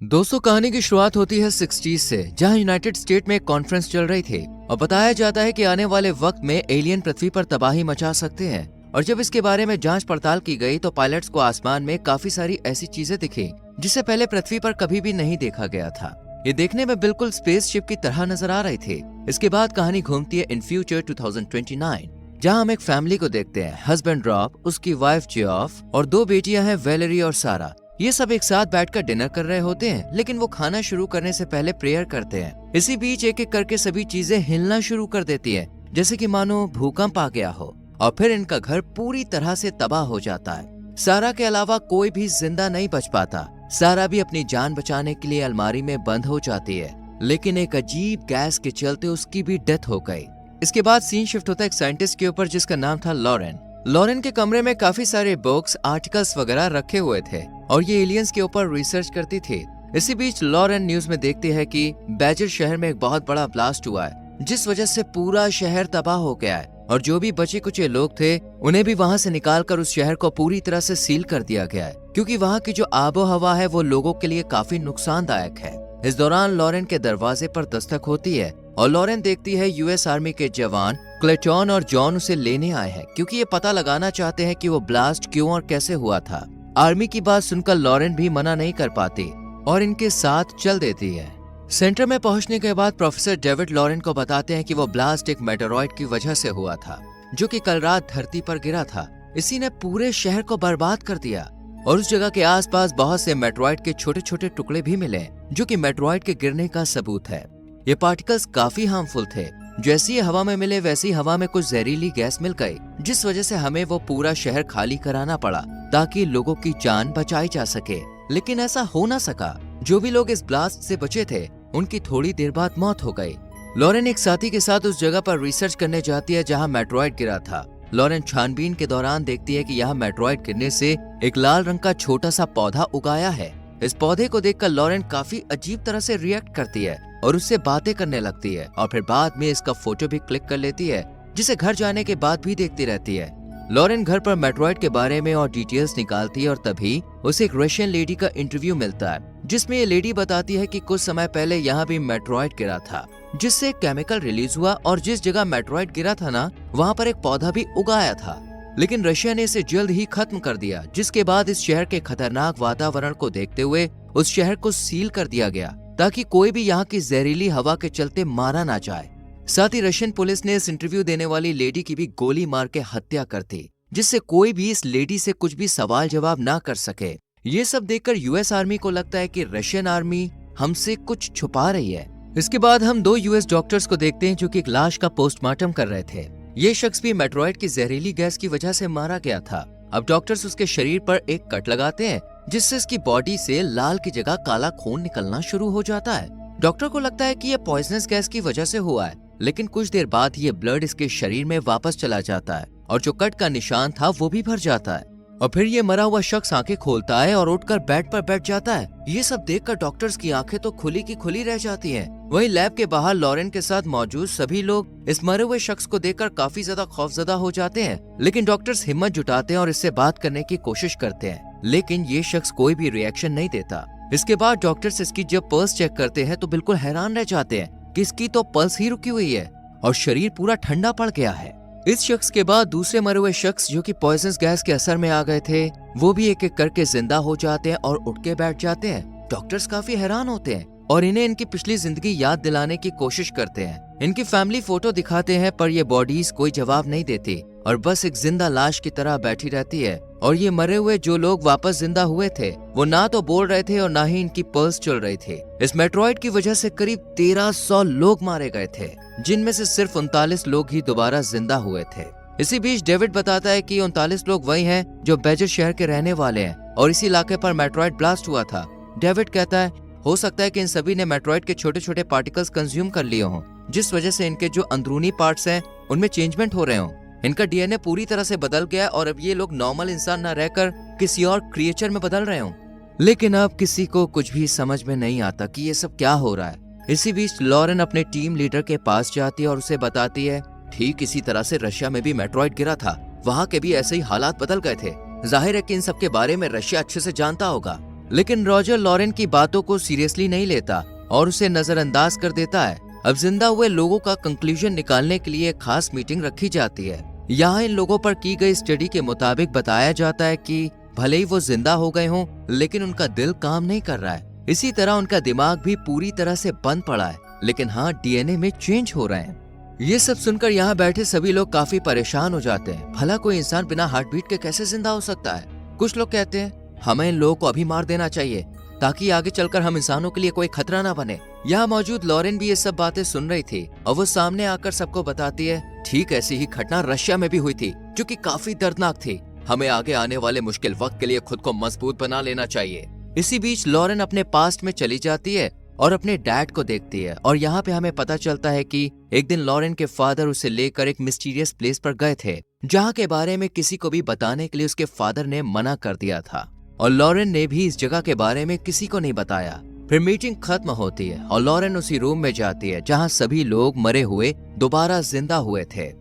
दोस्तों, कहानी की शुरुआत होती है 60s से, जहां यूनाइटेड स्टेट में एक कॉन्फ्रेंस चल रही थी और बताया जाता है कि आने वाले वक्त में एलियन पृथ्वी पर तबाही मचा सकते हैं। और जब इसके बारे में जांच पड़ताल की गई तो पायलट्स को आसमान में काफी सारी ऐसी चीजें दिखी जिसे पहले पृथ्वी पर कभी भी नहीं देखा गया था। ये देखने में बिल्कुल स्पेसशिप की तरह नजर आ रही थी। इसके बाद कहानी घूमती है इन फ्यूचर 2029, जहां हम एक फैमिली को देखते हैं। हस्बैंड रॉब, उसकी वाइफ जियोफ और दो बेटियां हैं, वैलेरी और सारा। ये सब एक साथ बैठकर डिनर कर रहे होते हैं, लेकिन वो खाना शुरू करने से पहले प्रेयर करते हैं। इसी बीच एक एक करके सभी चीजें हिलना शुरू कर देती हैं, जैसे कि मानो भूकंप आ गया हो, और फिर इनका घर पूरी तरह से तबाह हो जाता है। सारा के अलावा कोई भी जिंदा नहीं बच पाता। सारा भी अपनी जान बचाने के लिए अलमारी में बंद हो जाती है, लेकिन एक अजीब गैस के चलते उसकी भी डेथ हो गई। इसके बाद सीन शिफ्ट होता है एक साइंटिस्ट के ऊपर जिसका नाम था लॉरेन। लॉरेन के कमरे में काफी सारे बुक्स, आर्टिकल्स वगैरह रखे हुए थे और ये एलियंस के ऊपर रिसर्च करती थी। इसी बीच लॉरेन न्यूज में देखती है कि बैजर शहर में एक बहुत बड़ा ब्लास्ट हुआ है, जिस वजह से पूरा शहर तबाह हो गया है और जो भी बचे कुचे लोग थे उन्हें भी वहां से निकालकर उस शहर को पूरी तरह से सील कर दिया गया है, क्योंकि वहां की जो आबो हवा है वो लोगों के लिए काफी नुकसानदायक है। इस दौरान लॉरेन के दरवाजे पर दस्तक होती है और लॉरेन देखती है यूएस आर्मी के जवान क्लेटन और जॉन उसे लेने आए हैं, क्योंकि ये पता लगाना चाहते हैं कि वो ब्लास्ट क्यों और कैसे हुआ था। आर्मी की बात सुनकर लॉरेन भी मना नहीं कर पाती और इनके साथ चल देती है। सेंटर में पहुंचने के बाद प्रोफेसर डेविड लॉरेन को बताते हैं कि वो ब्लास्ट एक मेटेरॉइड की वजह से हुआ था, जो कि कल रात धरती पर गिरा था। इसी ने पूरे शहर को बर्बाद कर दिया और उस जगह के आसपास बहुत से मेटेरॉइड के छोटे छोटे टुकड़े भी मिले, जो कि मेटेरॉइड के गिरने का सबूत है। ये पार्टिकल्स काफी हार्मफुल थे। जैसे ही हवा में मिले वैसी हवा में कुछ जहरीली गैस मिल गई, जिस वजह से हमें वो पूरा शहर खाली कराना पड़ा ताकि लोगों की जान बचाई जा सके। लेकिन ऐसा हो ना सका। जो भी लोग इस ब्लास्ट से बचे थे उनकी थोड़ी देर बाद मौत हो गई। लॉरेन एक साथी के साथ उस जगह पर रिसर्च करने जाती है जहां मेटेरॉइड गिरा था। लॉरेन छानबीन के दौरान देखती है कि यहाँ मेटेरॉइड गिरने से एक लाल रंग का छोटा सा पौधा उगाया है। इस पौधे को देखकर लॉरेन काफी अजीब तरह से रिएक्ट करती है और उससे बातें करने लगती है और फिर बाद में इसका फोटो भी क्लिक कर लेती है, जिसे घर जाने के बाद भी देखती रहती है। लॉरेन घर पर मेटेरॉइड के बारे में और डिटेल्स निकालती है और तभी उसे एक रशियन लेडी का इंटरव्यू मिलता है, जिसमें ये लेडी बताती है कि कुछ समय पहले यहाँ भी मेटेरॉइड गिरा था, जिससे एक केमिकल रिलीज हुआ और जिस जगह मेटेरॉइड गिरा था ना, वहाँ पर एक पौधा भी उगाया था। लेकिन रशिया ने इसे जल्द ही खत्म कर दिया, जिसके बाद इस शहर के खतरनाक वातावरण को देखते हुए उस शहर को सील कर दिया गया ताकि कोई भी यहाँ की जहरीली हवा के चलते मारा ना जाए। साथ ही रशियन पुलिस ने इस इंटरव्यू देने वाली लेडी की भी गोली मार के हत्या कर दी, जिससे कोई भी इस लेडी से कुछ भी सवाल जवाब ना कर सके। ये सब देखकर यूएस आर्मी को लगता है कि रशियन आर्मी हमसे कुछ छुपा रही है। इसके बाद हम दो यूएस डॉक्टर्स को देखते हैं जो कि एक लाश का पोस्टमार्टम कर रहे थे। ये शख्स भी मेटेरॉइड की जहरीली गैस की वजह से मारा गया था। अब डॉक्टर्स उसके शरीर पर एक कट लगाते हैं, जिससे इसकी बॉडी से लाल की जगह काला खून निकलना शुरू हो जाता है। डॉक्टर को लगता है कि यह पॉइजनस गैस की वजह से हुआ है, लेकिन कुछ देर बाद ये ब्लड इसके शरीर में वापस चला जाता है और जो कट का निशान था वो भी भर जाता है। और फिर ये मरा हुआ शख्स आंखें खोलता है और उठकर बेड पर बैठ जाता है। ये सब देखकर डॉक्टर्स की आंखें तो खुली की खुली रह जाती हैं। वहीं लैब के बाहर लॉरेन के साथ मौजूद सभी लोग इस मरे हुए शख्स को देखकर काफी ज्यादा खौफजदा हो जाते हैं, लेकिन डॉक्टर्स हिम्मत जुटाते हैं और इससे बात करने की कोशिश करते हैं, लेकिन ये शख्स कोई भी रिएक्शन नहीं देता। इसके बाद डॉक्टर्स इसकी जब पल्स चेक करते हैं तो बिल्कुल हैरान रह जाते हैं कि इसकी तो पल्स ही रुकी हुई है और शरीर पूरा ठंडा पड़ गया है। इस शख्स के बाद दूसरे मरे हुए शख्स जो कि पॉइजनस गैस के असर में आ गए थे, वो भी एक एक करके जिंदा हो जाते हैं और उठ के बैठ जाते हैं। डॉक्टर्स काफी हैरान होते हैं और इन्हें इनकी पिछली जिंदगी याद दिलाने की कोशिश करते हैं। इनकी फैमिली फोटो दिखाते हैं, पर ये बॉडीज कोई जवाब नहीं देती और बस एक जिंदा लाश की तरह बैठी रहती है। और ये मरे हुए जो लोग वापस जिंदा हुए थे वो ना तो बोल रहे थे और ना ही इनकी पल्स चल रही थी। इस मेटेरॉइड की वजह से करीब 1300 लोग मारे गए थे, जिनमें से सिर्फ 39 लोग ही दोबारा जिंदा हुए थे। इसी बीच डेविड बताता है कि 39 लोग वही हैं जो बैजर शहर के रहने वाले हैं और इसी इलाके पर मेटेरॉइड ब्लास्ट हुआ था। डेविड कहता है हो सकता है कि इन सभी ने मेटेरॉइड के छोटे छोटे पार्टिकल्स कंज्यूम कर लिए हों, जिस वजह से इनके जो अंदरूनी पार्ट्स हैं उनमें चेंजमेंट हो रहे हों। इनका डीएनए पूरी तरह से बदल गया और अब ये लोग नॉर्मल इंसान न रहकर किसी और क्रिएचर में बदल रहे हों। लेकिन अब किसी को कुछ भी समझ में नहीं आता कि ये सब क्या हो रहा है। इसी बीच लॉरेन अपने टीम लीडर के पास जाती है और उसे बताती है ठीक इसी तरह से रशिया में भी मेटेरॉइड गिरा था, वहाँ के भी ऐसे ही हालात बदल गए थे। जाहिर है कि इन सब के बारे में रशिया अच्छे से जानता होगा। लेकिन रॉजर लॉरेन की बातों को सीरियसली नहीं लेता और उसे नजरअंदाज कर देता है। अब जिंदा हुए लोगों का कंक्लूजन निकालने के लिए एक खास मीटिंग रखी जाती है। यहाँ इन लोगों पर की गई स्टडी के मुताबिक बताया जाता है कि भले ही वो जिंदा हो गए हों, लेकिन उनका दिल काम नहीं कर रहा है। इसी तरह उनका दिमाग भी पूरी तरह से बंद पड़ा है, लेकिन हाँ, डीएनए में चेंज हो रहे हैं। ये सब सुनकर यहाँ बैठे सभी लोग काफी परेशान हो जाते हैं। भला कोई इंसान बिना हार्ट बीट के कैसे जिंदा हो सकता है? कुछ लोग कहते हैं हमें इन लोगों को अभी मार देना चाहिए ताकि आगे चलकर हम इंसानों के लिए कोई खतरा ना बने। यहाँ मौजूद लॉरेन भी ये सब बातें सुन रही थी और वो सामने आकर सबको बताती है, ठीक ऐसी ही घटना रशिया में भी हुई थी जो कि काफी दर्दनाक थी। हमें आगे आने वाले मुश्किल वक्त के लिए खुद को मजबूत बना लेना चाहिए। इसी बीच लॉरेन अपने पास्ट में चली जाती है और अपने डैड को देखती है और यहाँ पे हमें पता चलता है कि एक दिन लॉरेन के फादर उसे लेकर एक मिस्टीरियस प्लेस पर गए थे, जहाँ के बारे में किसी को भी बताने के लिए उसके फादर ने मना कर दिया था और लॉरेन ने भी इस जगह के बारे में किसी को नहीं बताया। फिर मीटिंग खत्म होती है और लॉरेन उसी रूम में जाती है जहाँ सभी लोग मरे हुए दोबारा जिंदा हुए थे।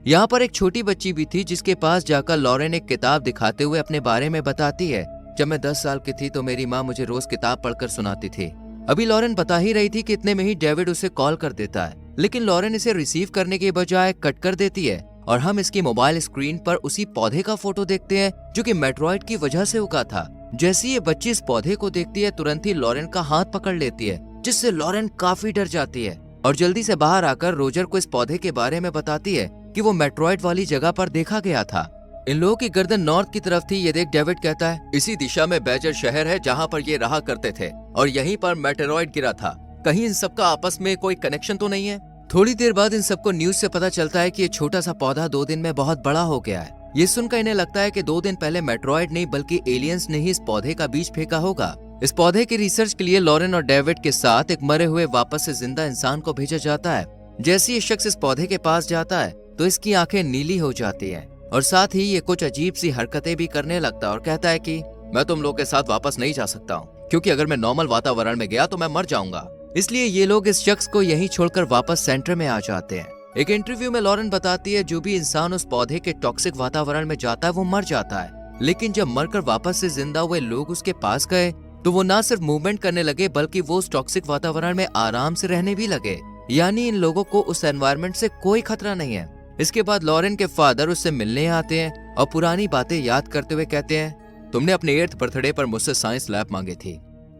यहाँ पर एक छोटी बच्ची भी थी जिसके पास जाकर लॉरेन एक किताब दिखाते हुए अपने बारे में बताती है, जब मैं 10 साल की थी तो मेरी माँ मुझे रोज किताब पढ़कर सुनाती थी। अभी लॉरेन बता ही रही थी कि इतने में ही डेविड उसे कॉल कर देता है, लेकिन लॉरेन इसे रिसीव करने के बजाय कट कर देती है और हम इसकी मोबाइल स्क्रीन पर उसी पौधे का फोटो देखते हैं जो कि मेट्रॉइड की वजह से उगा था। जैसे ये बच्ची इस पौधे को देखती है, तुरंत ही लॉरेन का हाथ पकड़ लेती है, जिससे लॉरेन काफी डर जाती है और जल्दी से बाहर आकर रोजर को इस पौधे के बारे में बताती है कि वो मेट्रॉइड वाली जगह पर देखा गया था। इन लोगों की गर्दन नॉर्थ की तरफ थी। ये देख डेविड कहता है, इसी दिशा में बैजर शहर है जहाँ पर ये रहा करते थे और यहीं पर मेटेरॉइड गिरा था। कहीं इन सबका आपस में कोई कनेक्शन तो नहीं है? थोड़ी देर बाद इन सबको न्यूज से पता चलता है कि ये छोटा सा पौधा 2 दिन में बहुत बड़ा हो गया है। ये सुनकर इन्हें लगता है कि 2 दिन पहले मेट्रॉइड नहीं बल्कि एलियंस ने ही इस पौधे का बीज फेंका होगा। इस पौधे की रिसर्च के लिए लॉरेन और डेविड के साथ एक मरे हुए वापस से जिंदा इंसान को भेजा जाता है। जैसे ये शख्स इस पौधे के पास जाता है तो इसकी आंखें नीली हो जाती हैं और साथ ही ये कुछ अजीब सी हरकतें भी करने लगता है और कहता है कि मैं तुम लोग के साथ वापस नहीं जा सकता हूँ, क्योंकि अगर मैं नॉर्मल वातावरण में गया तो मैं मर जाऊंगा। इसलिए ये लोग इस शख्स को यहीं छोड़कर वापस सेंटर में आ जाते हैं। एक इंटरव्यू में लॉरेन बताती है, जो भी इंसान उस पौधे के टॉक्सिक वातावरण में जाता है वो मर जाता है, लेकिन जब मरकर वापस से जिंदा हुए लोग उसके पास गए तो वो ना सिर्फ मूवमेंट करने लगे बल्कि वो उस टॉक्सिक वातावरण में आराम से रहने भी लगे। यानी इन लोगों को उस एनवायरनमेंट से कोई खतरा नहीं है। इसके बाद लॉरेन के फादर उससे मिलने आते हैं और पुरानी बातें याद करते हुए कहते हैं, तुमने अपने 8th बर्थडे पर मुझसे साइंस लैब मांगी थी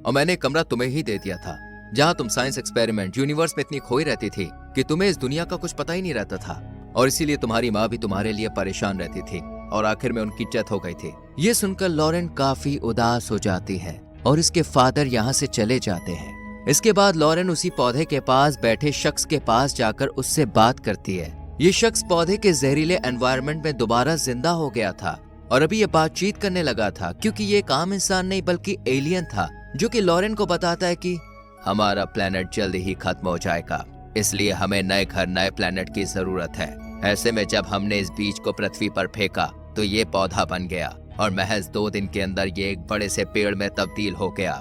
और मैंने कमरा तुम्हें ही दे दिया था, जहां तुम साइंस एक्सपेरिमेंट यूनिवर्स में इतनी खोई रहती थी कि तुम्हें इस दुनिया का कुछ पता ही नहीं रहता था और इसीलिए तुम्हारी माँ भी तुम्हारे लिए परेशान रहती थी और आखिर में उनकी डेथ हो गई थी। ये सुनकर लॉरेन काफी उदास हो जाती है और इसके फादर यहाँ से चले जाते हैं। इसके बाद लॉरेन उसी पौधे के पास बैठे शख्स के पास जाकर उससे बात करती है। ये शख्स पौधे के जहरीले एनवायरनमेंट में दोबारा जिंदा हो गया था और अभी ये बातचीत करने लगा था, क्योंकि ये एक आम इंसान नहीं बल्कि एलियन था, जो कि लॉरेन को बताता है कि हमारा प्लेनेट जल्दी ही खत्म हो जाएगा, इसलिए हमें नए घर नए प्लेनेट की जरूरत है। ऐसे में जब हमने इस बीज को पृथ्वी पर फेंका तो ये पौधा बन गया और महज 2 दिन के अंदर ये एक बड़े से पेड़ में तब्दील हो गया,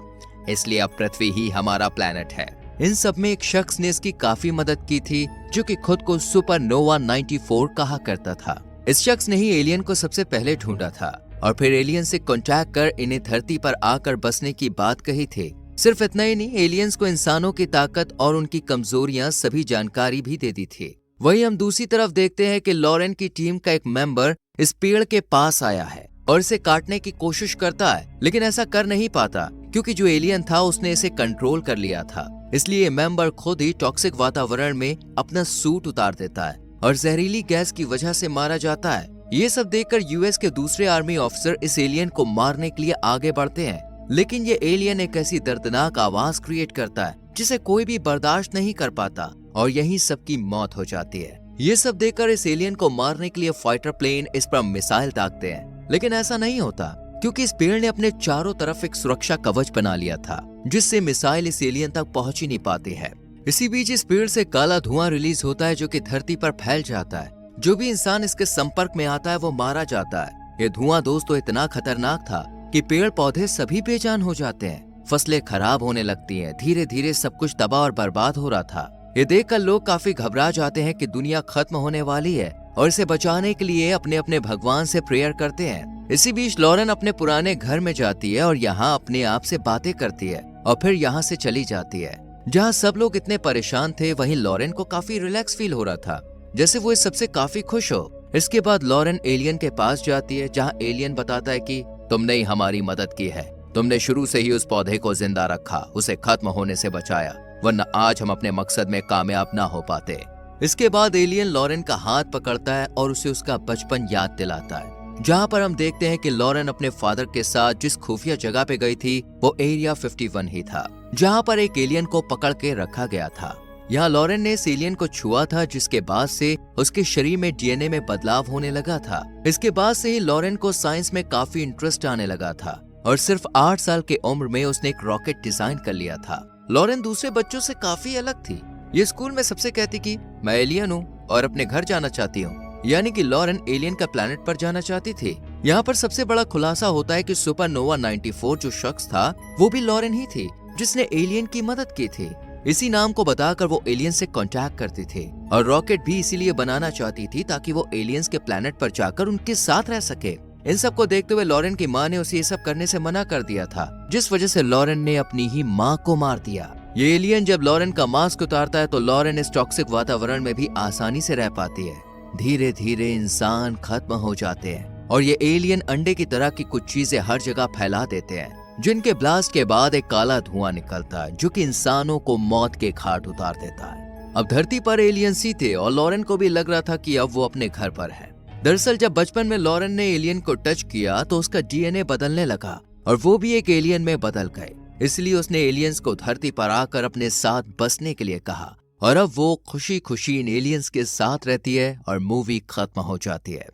इसलिए अब पृथ्वी ही हमारा प्लेनेट है। इन सब में एक शख्स ने इसकी काफी मदद की थी, जो कि खुद को सुपरनोवा 94 कहा करता था। इस शख्स ने ही एलियन को सबसे पहले ढूंढा था और फिर एलियन से कांटेक्ट कर इन्हें धरती पर आकर बसने की बात कही थी। सिर्फ इतना ही नहीं, एलियंस को इंसानों की ताकत और उनकी कमजोरियां सभी जानकारी भी दे दी थी। वहीं हम दूसरी तरफ देखते हैं कि लॉरेन की टीम का एक मेंबर इस पेड़ के पास आया है और इसे काटने की कोशिश करता है, लेकिन ऐसा कर नहीं पाता क्योंकि जो एलियन था उसने इसे कंट्रोल कर लिया था। इसलिए मेंबर खुद ही टॉक्सिक वातावरण में अपना सूट उतार देता है और जहरीली गैस की वजह से मारा जाता है। ये सब देखकर यूएस के दूसरे आर्मी ऑफिसर इस एलियन को मारने के लिए आगे बढ़ते हैं, लेकिन ये एलियन एक ऐसी दर्दनाक आवाज क्रिएट करता है जिसे कोई भी बर्दाश्त नहीं कर पाता और यहीं सबकी मौत हो जाती है। ये सब देखकर इस एलियन को मारने के लिए फाइटर प्लेन इस पर मिसाइल दागते हैं, लेकिन ऐसा नहीं होता क्योंकि इस पेड़ ने अपने चारों तरफ एक सुरक्षा कवच बना लिया था, जिससे मिसाइल इस एलियन तक पहुंच ही नहीं पाती है। इसी बीच इस पेड़ से काला धुआं रिलीज होता है जो कि धरती पर फैल जाता है। जो भी इंसान इसके संपर्क में आता है वो मारा जाता है। ये धुआं दोस्तों इतना खतरनाक था कि पेड़ पौधे सभी बेजान हो जाते हैं, फसलें खराब होने लगती हैं, धीरे धीरे सब कुछ तबाह और बर्बाद हो रहा था। ये देखकर लोग काफी घबरा जाते हैं कि दुनिया खत्म होने वाली है और इसे बचाने के लिए अपने अपने भगवान से प्रेयर करते हैं। इसी बीच लॉरेन अपने पुराने घर में जाती है और यहाँ अपने आप से बातें करती है और फिर यहाँ से चली जाती है। जहाँ सब लोग इतने परेशान थे, वहीं लॉरेन को काफी रिलैक्स फील हो रहा था, जैसे वो इस सबसे काफी खुश हो। इसके बाद लॉरेन एलियन के पास जाती है, जहाँ एलियन बताता है कि तुमने ही हमारी मदद की है, तुमने शुरू से ही उस पौधे को जिंदा रखा, उसे खत्म होने से बचाया, वरना आज हम अपने मकसद में कामयाब ना हो पाते। इसके बाद एलियन लॉरेन का हाथ पकड़ता है और उसे उसका बचपन याद दिलाता है, जहाँ पर हम देखते हैं कि लॉरेन अपने फादर के साथ जिस खुफिया जगह पे गई थी वो एरिया 51 ही था, जहाँ पर एक एलियन को पकड़ के रखा गया था। यहाँ लॉरेन ने इस एलियन को छुआ था, जिसके बाद से उसके शरीर में डीएनए में बदलाव होने लगा था। इसके बाद से ही लॉरेन को साइंस में काफी इंटरेस्ट आने लगा था और सिर्फ 8 साल की उम्र में उसने एक रॉकेट डिजाइन कर लिया था। लॉरेन दूसरे बच्चों से काफी अलग थी। ये स्कूल में सबसे कहती कि मैं एलियन हूँ और अपने घर जाना चाहती हूँ, यानी कि लॉरेन एलियन का प्लेनेट पर जाना चाहती थी। यहाँ पर सबसे बड़ा खुलासा होता है कि सुपरनोवा 94 जो शख्स था वो भी लॉरेन ही थी, जिसने एलियन की मदद की थी। इसी नाम को बताकर वो एलियन से कांटेक्ट करती थी और रॉकेट भी इसीलिए बनाना चाहती थी ताकि वो एलियंस के प्लेनेट पर जाकर उनके साथ रह सके। इन सब को देखते हुए लॉरेन की माँ ने उसे ये सब करने से मना कर दिया था, जिस वजह से लॉरेन ने अपनी ही माँ को मार दिया। ये एलियन जब लॉरेन का मास्क उतारता है तो लॉरेन इस टॉक्सिक वातावरण में भी आसानी से रह पाती है। धीरे धीरे इंसान खत्म हो जाते हैं और ये एलियन अंडे की तरह की कुछ चीजें हर जगह फैला देते हैं, जिनके ब्लास्ट के बाद एक काला धुआं निकलता है जो कि इंसानों को मौत के घाट उतार देता है। अब धरती पर एलियंस ही थे और लॉरेन को भी लग रहा था कि अब वो अपने घर पर है। दरअसल जब बचपन में लॉरेन ने एलियन को टच किया तो उसका डीएनए बदलने लगा और वो भी एक एलियन में बदल गए। इसलिए उसने एलियंस को धरती पर आकर अपने साथ बसने के लिए कहा और अब वो खुशी खुशी इन एलियंस के साथ रहती है और मूवी खत्म हो जाती है।